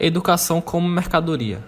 Educação como mercadoria.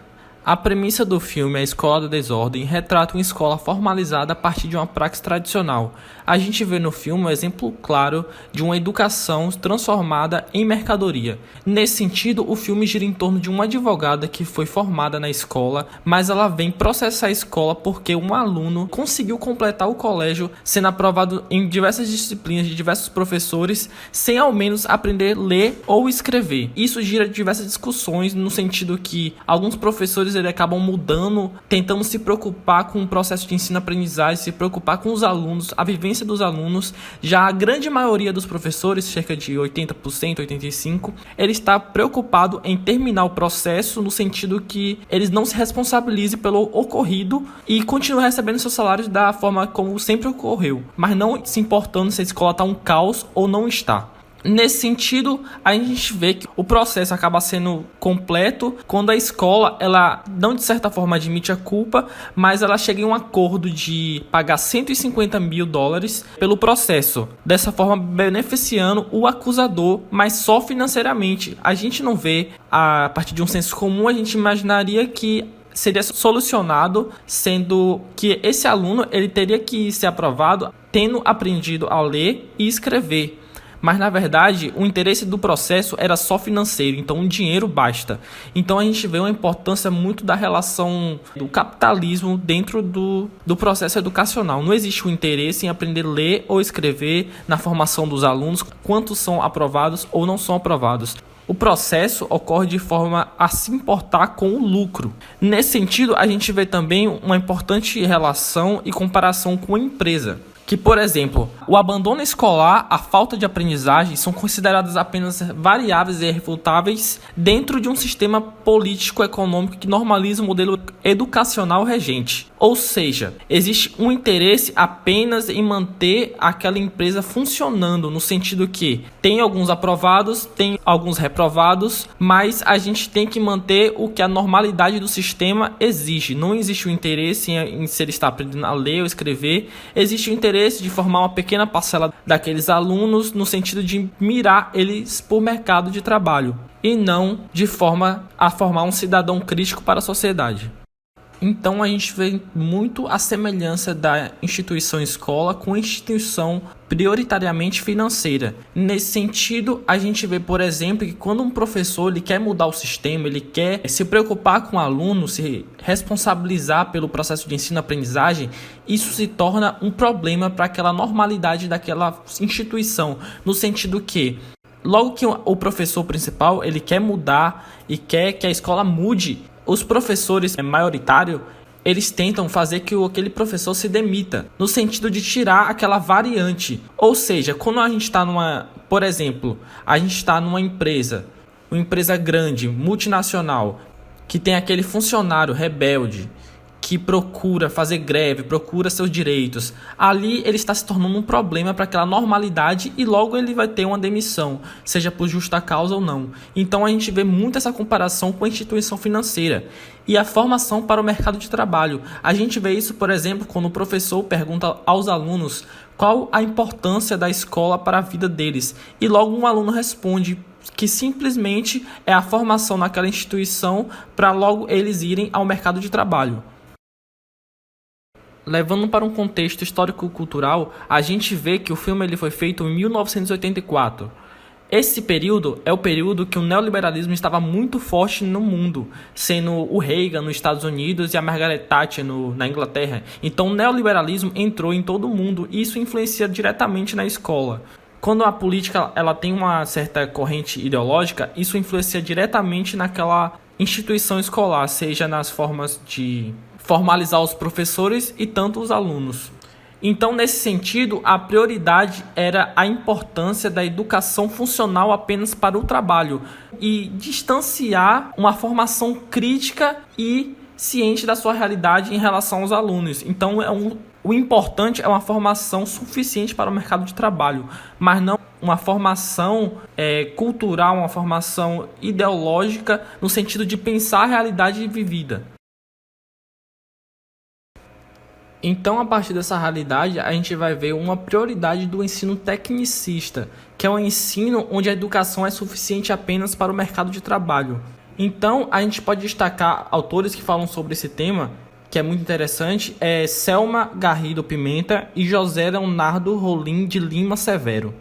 A premissa do filme A Escola da Desordem retrata uma escola formalizada a partir de uma praxe tradicional. A gente vê no filme um exemplo claro de uma educação transformada em mercadoria. Nesse sentido, o filme gira em torno de uma advogada que foi formada na escola, mas ela vem processar a escola porque um aluno conseguiu completar o colégio sendo aprovado em diversas disciplinas de diversos professores, sem ao menos aprender a ler ou escrever. Isso gira diversas discussões no sentido que alguns professores eles acabam mudando, tentando se preocupar com o processo de ensino-aprendizagem, se preocupar com os alunos, a vivência dos alunos. Já a grande maioria dos professores, cerca de 80%, 85%, ele está preocupado em terminar o processo no sentido que eles não se responsabilizem pelo ocorrido e continuem recebendo seus salários da forma como sempre ocorreu, mas não se importando se a escola está um caos ou não está. Nesse sentido, a gente vê que o processo acaba sendo completo quando a escola, ela não de certa forma admite a culpa, mas ela chega em um acordo de pagar $150 mil pelo processo, dessa forma beneficiando o acusador, mas só financeiramente. A gente não vê, a partir de um senso comum, a gente imaginaria que seria solucionado, sendo que esse aluno ele teria que ser aprovado tendo aprendido a ler e escrever. Mas, na verdade, o interesse do processo era só financeiro, então o dinheiro basta. Então, a gente vê uma importância muito da relação do capitalismo dentro do processo educacional. Não existe o interesse em aprender a ler ou escrever na formação dos alunos, quantos são aprovados ou não são aprovados. O processo ocorre de forma a se importar com o lucro. Nesse sentido, a gente vê também uma importante relação e comparação com a empresa. Que, por exemplo, o abandono escolar, a falta de aprendizagem são consideradas apenas variáveis e irrefutáveis dentro de um sistema político-econômico que normaliza o modelo educacional regente. Ou seja, existe um interesse apenas em manter aquela empresa funcionando, no sentido que tem alguns aprovados, tem alguns reprovados, mas a gente tem que manter o que a normalidade do sistema exige. Não existe o interesse em se ele está aprendendo a ler ou escrever, existe o interesse de formar uma pequena parcela daqueles alunos no sentido de mirar eles por mercado de trabalho e não de forma a formar um cidadão crítico para a sociedade. Então a gente vê muito a semelhança da instituição escola com a instituição prioritariamente financeira. Nesse sentido, a gente vê, por exemplo, que quando um professor ele quer mudar o sistema, ele quer se preocupar com o aluno, se responsabilizar pelo processo de ensino-aprendizagem, isso se torna um problema para aquela normalidade daquela instituição, no sentido que logo que o professor principal ele quer mudar e quer que a escola mude, os professores maioritários, eles tentam fazer que aquele professor se demita, no sentido de tirar aquela variante. Ou seja, quando a gente está por exemplo, a gente está numa empresa, uma empresa grande, multinacional, que tem aquele funcionário rebelde, que procura fazer greve, procura seus direitos, ali ele está se tornando um problema para aquela normalidade e logo ele vai ter uma demissão, seja por justa causa ou não. Então a gente vê muito essa comparação com a instituição financeira e a formação para o mercado de trabalho. A gente vê isso, por exemplo, quando o professor pergunta aos alunos qual a importância da escola para a vida deles e logo um aluno responde que simplesmente é a formação naquela instituição para logo eles irem ao mercado de trabalho. Levando para um contexto histórico-cultural, a gente vê que o filme ele foi feito em 1984. Esse período é o período que o neoliberalismo estava muito forte no mundo, sendo o Reagan nos Estados Unidos e a Margaret Thatcher na Inglaterra. Então o neoliberalismo entrou em todo o mundo e isso influencia diretamente na escola. Quando a política ela tem uma certa corrente ideológica, isso influencia diretamente naquela instituição escolar, seja nas formas de formalizar os professores e tanto os alunos. Então, nesse sentido, a prioridade era a importância da educação funcional apenas para o trabalho e distanciar uma formação crítica e ciente da sua realidade em relação aos alunos. Então, o importante é uma formação suficiente para o mercado de trabalho, mas não uma formação cultural, uma formação ideológica no sentido de pensar a realidade vivida. Então, a partir dessa realidade, a gente vai ver uma prioridade do ensino tecnicista, que é um ensino onde a educação é suficiente apenas para o mercado de trabalho. Então, a gente pode destacar autores que falam sobre esse tema, que é muito interessante, é Selma Garrido Pimenta e José Leonardo Rolim de Lima Severo.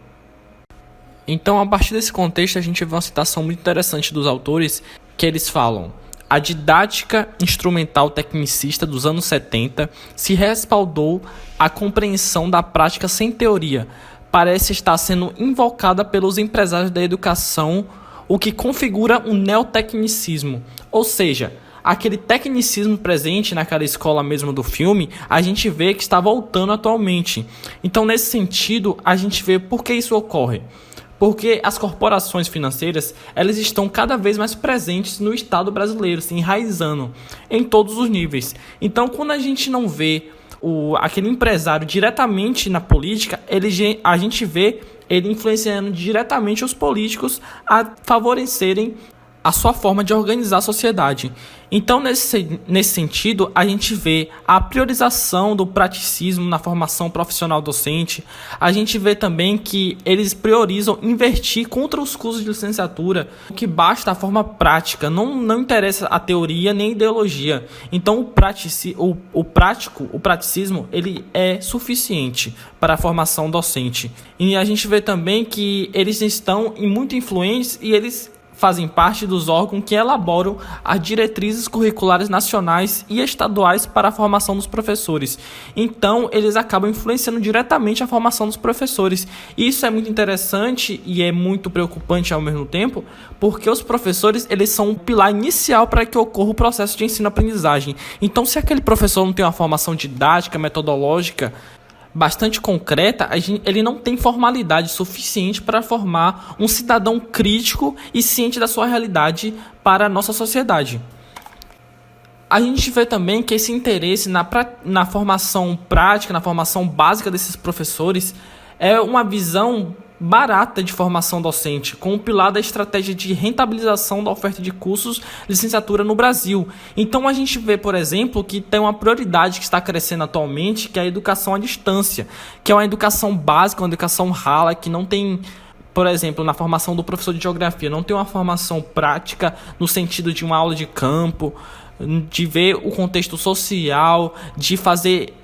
Então, a partir desse contexto, a gente vê uma citação muito interessante dos autores, que eles falam: a didática instrumental tecnicista dos anos 70 se respaldou à compreensão da prática sem teoria, parece estar sendo invocada pelos empresários da educação, o que configura um neotecnicismo, ou seja, aquele tecnicismo presente naquela escola mesmo do filme, a gente vê que está voltando atualmente. Então, nesse sentido, a gente vê por que isso ocorre. Porque as corporações financeiras, elas estão cada vez mais presentes no Estado brasileiro, se enraizando em todos os níveis. Então, quando a gente não vê aquele empresário diretamente na política, a gente vê ele influenciando diretamente os políticos a favorecerem a sua forma de organizar a sociedade. Então, nesse sentido, a gente vê a priorização do praticismo na formação profissional docente. A gente vê também que eles priorizam investir contra os custos de licenciatura, que basta a forma prática, não interessa a teoria nem a ideologia. Então, o praticismo, ele é suficiente para a formação docente. E a gente vê também que eles estão muito influentes e eles fazem parte dos órgãos que elaboram as diretrizes curriculares nacionais e estaduais para a formação dos professores. Então, eles acabam influenciando diretamente a formação dos professores. Isso é muito interessante e é muito preocupante ao mesmo tempo, porque os professores, eles são um pilar inicial para que ocorra o processo de ensino-aprendizagem. Então, se aquele professor não tem uma formação didática, metodológica bastante concreta, ele não tem formalidade suficiente para formar um cidadão crítico e ciente da sua realidade para a nossa sociedade. A gente vê também que esse interesse na formação prática, na formação básica desses professores, é uma visão barata de formação docente, com o pilar da estratégia de rentabilização da oferta de cursos de licenciatura no Brasil. Então a gente vê, por exemplo, que tem uma prioridade que está crescendo atualmente, que é a educação à distância, que é uma educação básica, uma educação rala, que não tem, por exemplo, na formação do professor de geografia, não tem uma formação prática no sentido de uma aula de campo, de ver o contexto social, de fazer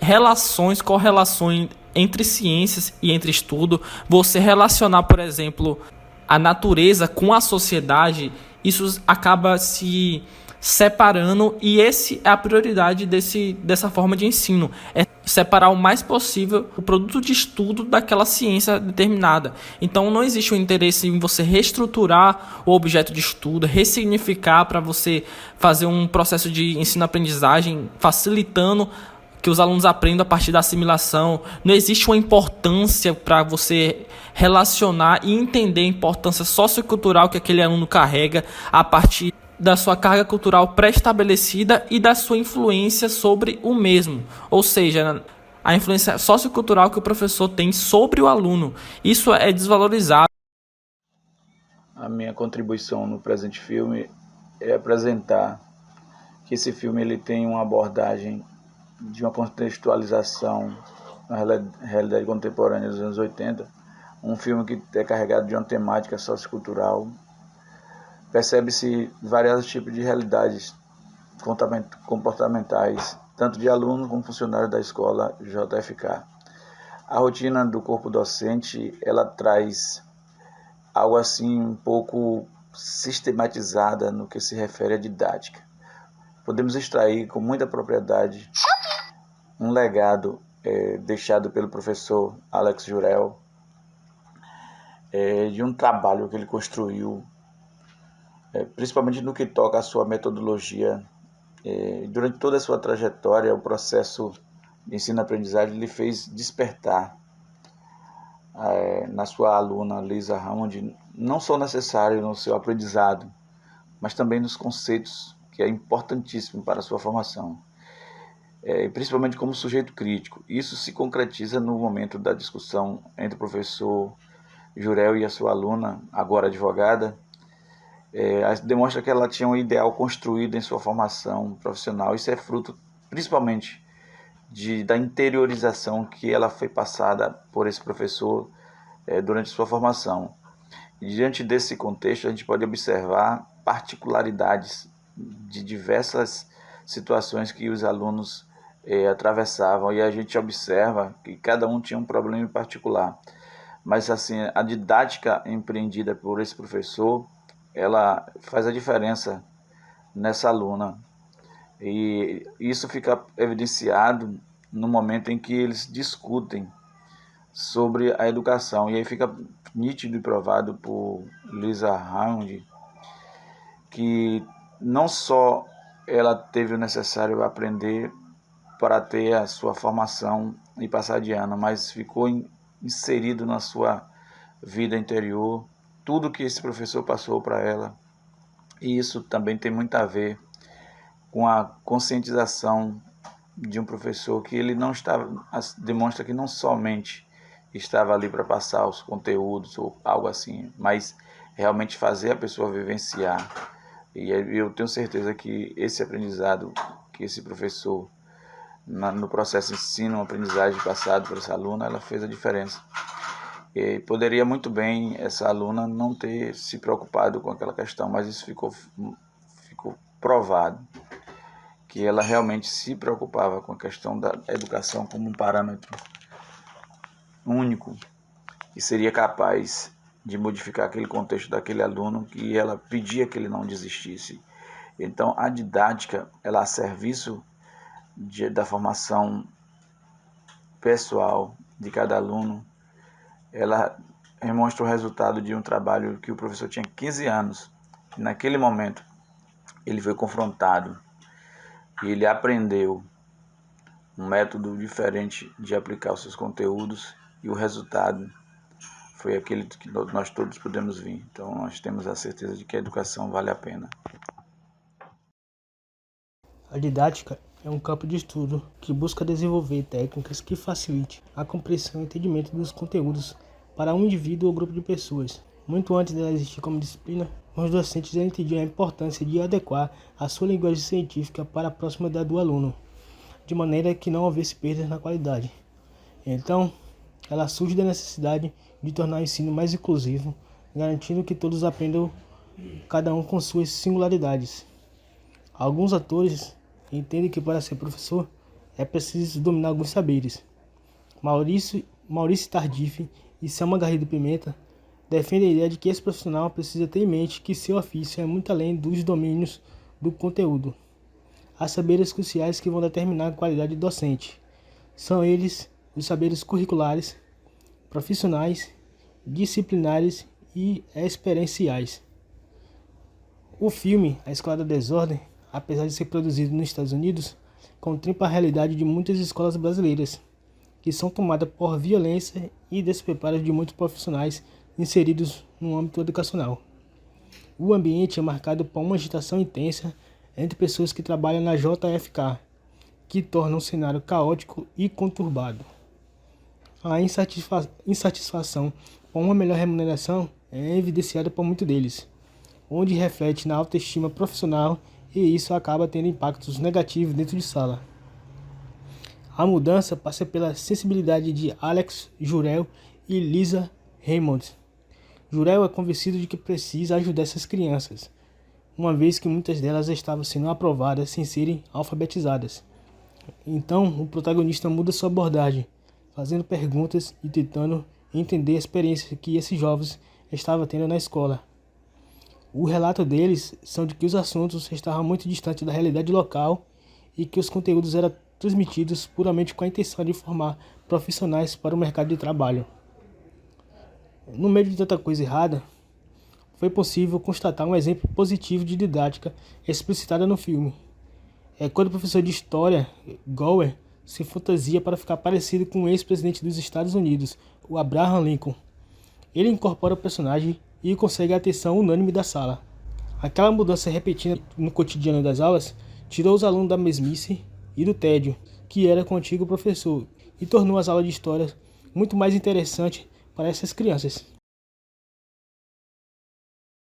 correlações entre ciências e entre estudo, você relacionar, por exemplo, a natureza com a sociedade, isso acaba se separando e esse é a prioridade dessa forma de ensino, é separar o mais possível o produto de estudo daquela ciência determinada. Então não existe um interesse em você reestruturar o objeto de estudo, ressignificar para você fazer um processo de ensino-aprendizagem facilitando que os alunos aprendam a partir da assimilação. Não existe uma importância para você relacionar e entender a importância sociocultural que aquele aluno carrega a partir da sua carga cultural pré-estabelecida e da sua influência sobre o mesmo. Ou seja, a influência sociocultural que o professor tem sobre o aluno. Isso é desvalorizado. A minha contribuição no presente filme é apresentar que esse filme ele tem uma abordagem de uma contextualização na realidade contemporânea dos anos 80, um filme que é carregado de uma temática sociocultural. Percebe-se vários tipos de realidades comportamentais, tanto de alunos como funcionários da escola JFK. A rotina do corpo docente, ela traz algo assim um pouco sistematizada no que se refere à didática. Podemos extrair com muita propriedade um legado deixado pelo professor Alex Jurel, de um trabalho que ele construiu, principalmente no que toca à sua metodologia. Durante toda a sua trajetória, o processo de ensino-aprendizagem lhe fez despertar na sua aluna Lisa Hammond, não só necessário no seu aprendizado, mas também nos conceitos, que é importantíssimo para a sua formação, principalmente como sujeito crítico. Isso se concretiza no momento da discussão entre o professor Jurel e a sua aluna, agora advogada. Demonstra que ela tinha um ideal construído em sua formação profissional. Isso é fruto principalmente da interiorização que ela foi passada por esse professor durante sua formação. E diante desse contexto, a gente pode observar particularidades de diversas situações que os alunos atravessavam, e a gente observa que cada um tinha um problema em particular. Mas assim, a didática empreendida por esse professor, ela faz a diferença nessa aluna. E isso fica evidenciado no momento em que eles discutem sobre a educação. E aí fica nítido e provado por Lisa Raymond que não só ela teve o necessário aprender para ter a sua formação e passar de ano, mas ficou inserido na sua vida interior, tudo que esse professor passou para ela. E isso também tem muito a ver com a conscientização de um professor, que ele não estava, demonstra que não somente estava ali para passar os conteúdos ou algo assim, mas realmente fazer a pessoa vivenciar. E eu tenho certeza que esse aprendizado que esse professor, no processo de ensino, aprendizagem passado por essa aluna, ela fez a diferença. E poderia muito bem essa aluna não ter se preocupado com aquela questão, mas isso ficou provado, que ela realmente se preocupava com a questão da educação como um parâmetro único que seria capaz de modificar aquele contexto daquele aluno, que ela pedia que ele não desistisse. Então, a didática, ela a serviço da formação pessoal de cada aluno, ela demonstra o resultado de um trabalho que o professor tinha 15 anos. E naquele momento, ele foi confrontado e ele aprendeu um método diferente de aplicar os seus conteúdos, e o resultado foi aquele que nós todos podemos ver. Então, nós temos a certeza de que a educação vale a pena. A didática é um campo de estudo que busca desenvolver técnicas que facilitem a compreensão e entendimento dos conteúdos para um indivíduo ou grupo de pessoas. Muito antes dela existir como disciplina, os docentes já entendiam a importância de adequar a sua linguagem científica para a proximidade do aluno, de maneira que não houvesse perdas na qualidade. Então, ela surge da necessidade de tornar o ensino mais inclusivo, garantindo que todos aprendam, cada um com suas singularidades. Alguns autores entendem que para ser professor é preciso dominar alguns saberes. Maurício Tardif e Selma Garrido Pimenta defendem a ideia de que esse profissional precisa ter em mente que seu ofício é muito além dos domínios do conteúdo. Há saberes cruciais que vão determinar a qualidade docente. São eles os saberes curriculares, profissionais, disciplinares e experienciais. O filme A Escola da Desordem, apesar de ser produzido nos Estados Unidos, contempla a realidade de muitas escolas brasileiras, que são tomadas por violência e despreparo de muitos profissionais inseridos no âmbito educacional. O ambiente é marcado por uma agitação intensa entre pessoas que trabalham na JFK, que torna um cenário caótico e conturbado. A insatisfação com uma melhor remuneração é evidenciada por muitos deles, onde reflete na autoestima profissional, e isso acaba tendo impactos negativos dentro de sala. A mudança passa pela sensibilidade de Alex Jurel e Lisa Raymond. Jurel é convencido de que precisa ajudar essas crianças, uma vez que muitas delas estavam sendo aprovadas sem serem alfabetizadas. Então, o protagonista muda sua abordagem, fazendo perguntas e tentando entender a experiência que esses jovens estavam tendo na escola. O relato deles são de que os assuntos estavam muito distantes da realidade local e que os conteúdos eram transmitidos puramente com a intenção de formar profissionais para o mercado de trabalho. No meio de tanta coisa errada, foi possível constatar um exemplo positivo de didática explicitada no filme. É quando o professor de história, Gower, se fantasia para ficar parecido com o ex-presidente dos Estados Unidos, o Abraham Lincoln. Ele incorpora o personagem e consegue a atenção unânime da sala. Aquela mudança repetida no cotidiano das aulas tirou os alunos da mesmice e do tédio que era com o antigo professor e tornou as aulas de história muito mais interessantes para essas crianças.